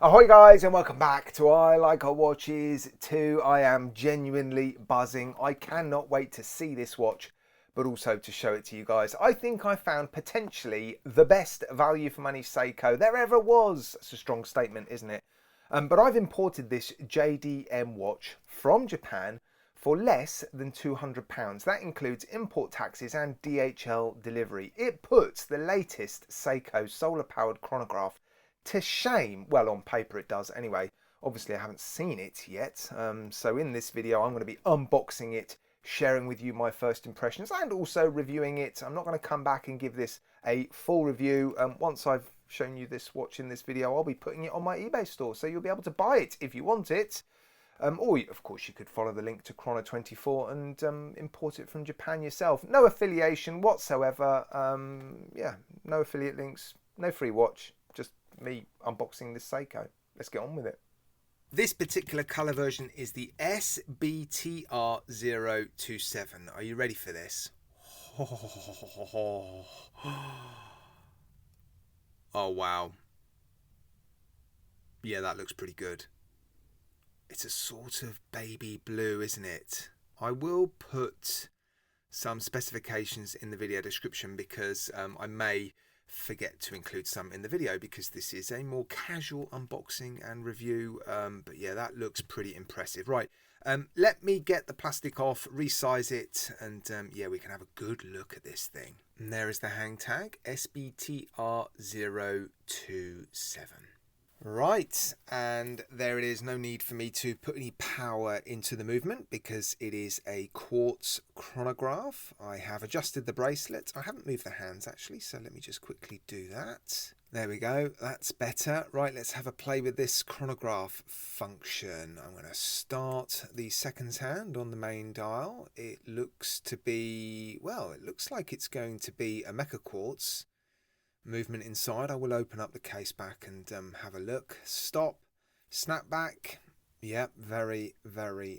Ahoy guys and welcome back to I Like Our Watches 2. I am genuinely buzzing. I cannot wait to see this watch, but also to show it to you guys. I think I found potentially the best value for money Seiko there ever was. That's a strong statement, isn't it? But I've imported this JDM watch from Japan for less than £200. That includes import taxes and DHL delivery. It puts the latest Seiko solar powered chronograph to shame. Well, on paper it does anyway. Obviously I haven't seen it yet, so in this video I'm going to be unboxing it, sharing with you my first impressions and also reviewing it. I'm not going to come back and give this a full review. Once I've shown you this watch in this video, I'll be putting it on my eBay store, so you'll be able to buy it if you want it. Or of course you could follow the link to Chrono24 and import it from Japan yourself. No affiliation whatsoever. Yeah, no affiliate links, no free watch, just me unboxing this Seiko. Let's get on with it. This particular colour version is the SBTR027. Are you ready for this? Oh wow. Yeah, that looks pretty good. It's a sort of baby blue, isn't it? I will put some specifications in the video description because I may forget to include some in the video because this is a more casual unboxing and review. But yeah, that looks pretty impressive. Right, let me get the plastic off, resize it, and yeah, we can have a good look at this thing. And there is the hang tag, SBTR027. Right, and there it is. No need for me to put any power into the movement because it is a quartz chronograph. I have adjusted the bracelet. I haven't moved the hands actually, so let me just quickly do that. There we go, that's better. Right, let's have a play with this chronograph function. I'm going to start the seconds hand on the main dial. It looks to be, well, it looks like it's going to be a Mecha-Quartz movement inside. I will open up the case back and have a look. Stop, snap back. Yep, very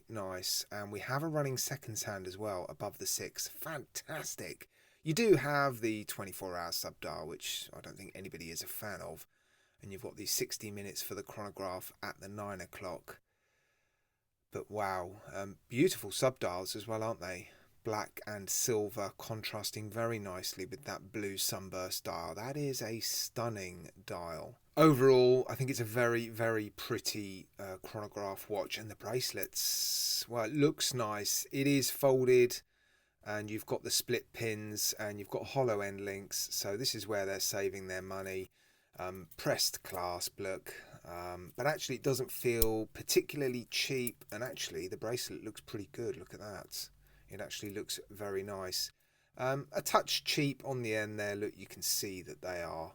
nice. And we have a running seconds hand as well above the 6. Fantastic. You do have the 24-hour subdial, which I don't think anybody is a fan of, and you've got these 60 minutes for the chronograph at the 9 o'clock. But wow, beautiful subdials as well, aren't they? Black and silver contrasting very nicely with that blue sunburst dial. That is a stunning dial. Overall, I think it's a very pretty chronograph watch, and the bracelets, well, it looks nice. It is folded and you've got the split pins and you've got hollow end links, so this is where they're saving their money. Pressed clasp look, but actually it doesn't feel particularly cheap, and actually the bracelet looks pretty good. Look at that. It actually looks very nice. A touch cheap on the end there. Look, you can see that they are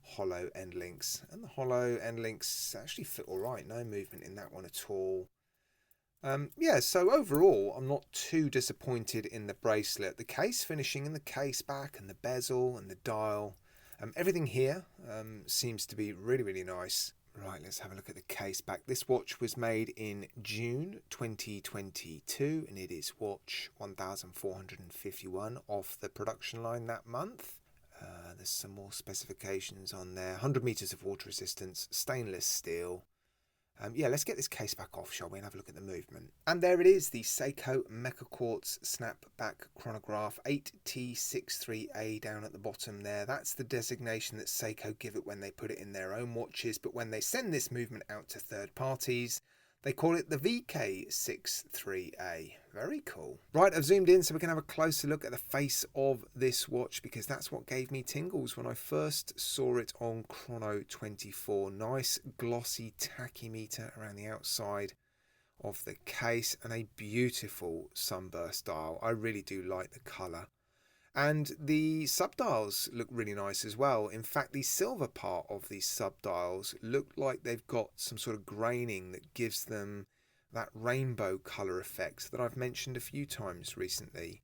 hollow end links, and the hollow end links actually fit all right. No movement in that one at all. Yeah, so overall, I'm not too disappointed in the bracelet. The case finishing in the case back and the bezel and the dial, everything here seems to be really nice. Right, let's have a look at the case back. This watch was made in June 2022 and it is watch 1451 off the production line that month. There's some more specifications on there. 100 meters of water resistance, stainless steel. Yeah, let's get this case back off, shall we, and have a look at the movement. And there it is, the Seiko Mecha-Quartz snapback chronograph 8T63A down at the bottom there. That's the designation that Seiko give it when they put it in their own watches, but when they send this movement out to third parties, they call it the VK63A. Very cool. Right, I've zoomed in so we can have a closer look at the face of this watch, because that's what gave me tingles when I first saw it on Chrono24. Nice glossy tachymeter around the outside of the case and a beautiful sunburst dial. I really do like the colour. And the subdials look really nice as well. In fact, the silver part of these subdials look like they've got some sort of graining that gives them that rainbow colour effect that I've mentioned a few times recently.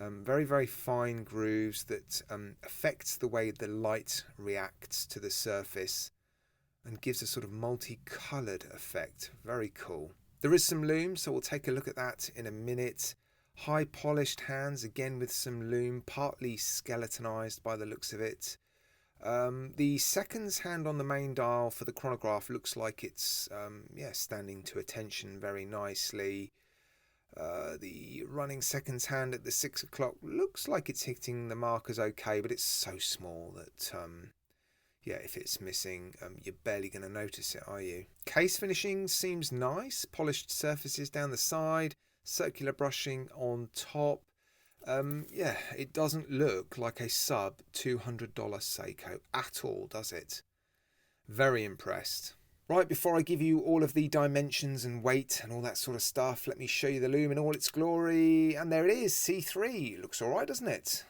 Very fine grooves that affects the way the light reacts to the surface and gives a sort of multicoloured effect. Very cool. There is some lume, so we'll take a look at that in a minute. High polished hands, again with some lume, partly skeletonized by the looks of it. The seconds hand on the main dial for the chronograph looks like it's standing to attention very nicely. The running seconds hand at the 6 o'clock looks like it's hitting the markers okay, but it's so small that if it's missing, you're barely going to notice it, are you? Case finishing seems nice. Polished surfaces down the side, circular brushing on top. It doesn't look like a sub $200 Seiko at all, does it? Very impressed. Right, before I give you all of the dimensions and weight and all that sort of stuff, let me show you the Lume in all its glory. And there it is, C3. Looks all right, doesn't it?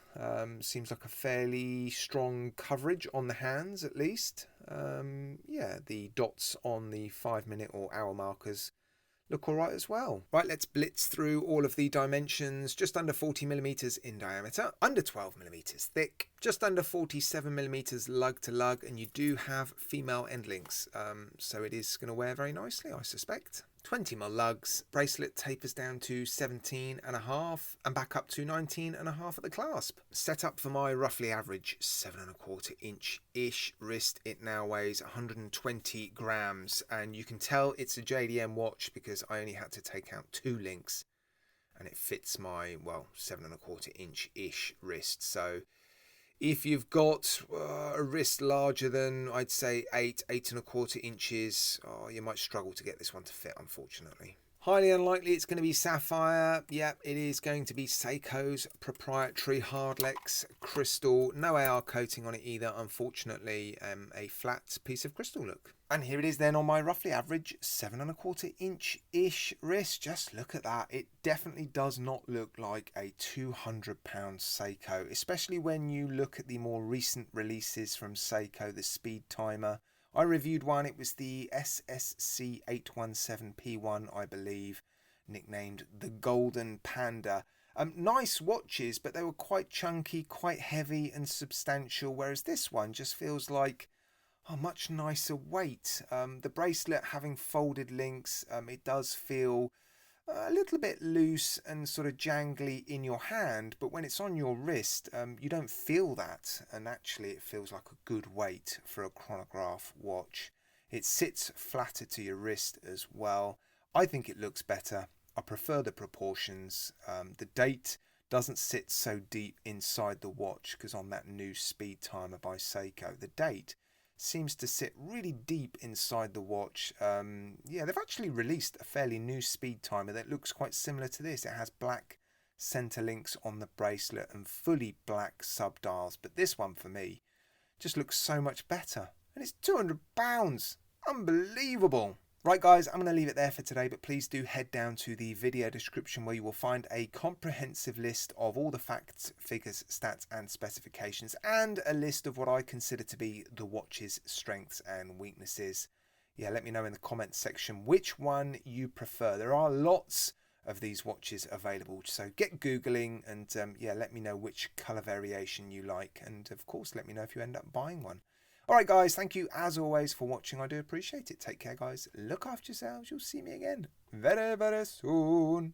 Seems like a fairly strong coverage on the hands, at least. The dots on the 5-minute or hour markers look all right as well. Right, let's blitz through all of the dimensions. Just under 40 millimeters in diameter, under 12 millimeters thick, just under 47 millimeters lug to lug, and you do have female end links, so it is going to wear very nicely, I suspect. 20mm lugs, bracelet tapers down to 17.5 and back up to 19.5 at the clasp. Set up for my roughly average 7.25 inch-ish wrist. It now weighs 120 grams, and you can tell it's a JDM watch because I only had to take out 2 links and it fits my, 7.25 inch-ish wrist. So if you've got a wrist larger than, I'd say, 8.25 inches, you might struggle to get this one to fit, unfortunately. Highly unlikely it's going to be sapphire. Yep, it is going to be Seiko's proprietary Hardlex crystal. No AR coating on it either, unfortunately. A flat piece of crystal look. And here it is then on my roughly average 7.25 inch-ish wrist. Just look at that. It definitely does not look like a £200 Seiko, especially when you look at the more recent releases from Seiko, the speed timer. I reviewed one, it was the SSC817P1, I believe, nicknamed the Golden Panda. Nice watches, but they were quite chunky, quite heavy and substantial, whereas this one just feels like a much nicer weight. The bracelet having folded links, it does feel a little bit loose and sort of jangly in your hand, but when it's on your wrist, you don't feel that, and actually it feels like a good weight for a chronograph watch. It sits flatter to your wrist as well. I think it looks better. I prefer the proportions. The date doesn't sit so deep inside the watch, because on that new speed timer by Seiko, the date seems to sit really deep inside the watch. They've actually released a fairly new speed timer that looks quite similar to this. It has black center links on the bracelet and fully black sub dials, but this one for me just looks so much better, and it's £200. Unbelievable. Right guys, I'm going to leave it there for today, but please do head down to the video description where you will find a comprehensive list of all the facts, figures, stats and specifications, and a list of what I consider to be the watch's strengths and weaknesses. Let me know in the comments section which one you prefer. There are lots of these watches available, so get Googling and let me know which colour variation you like, and of course let me know if you end up buying one. Alright guys, thank you as always for watching. I do appreciate it. Take care guys. Look after yourselves. You'll see me again very, very soon.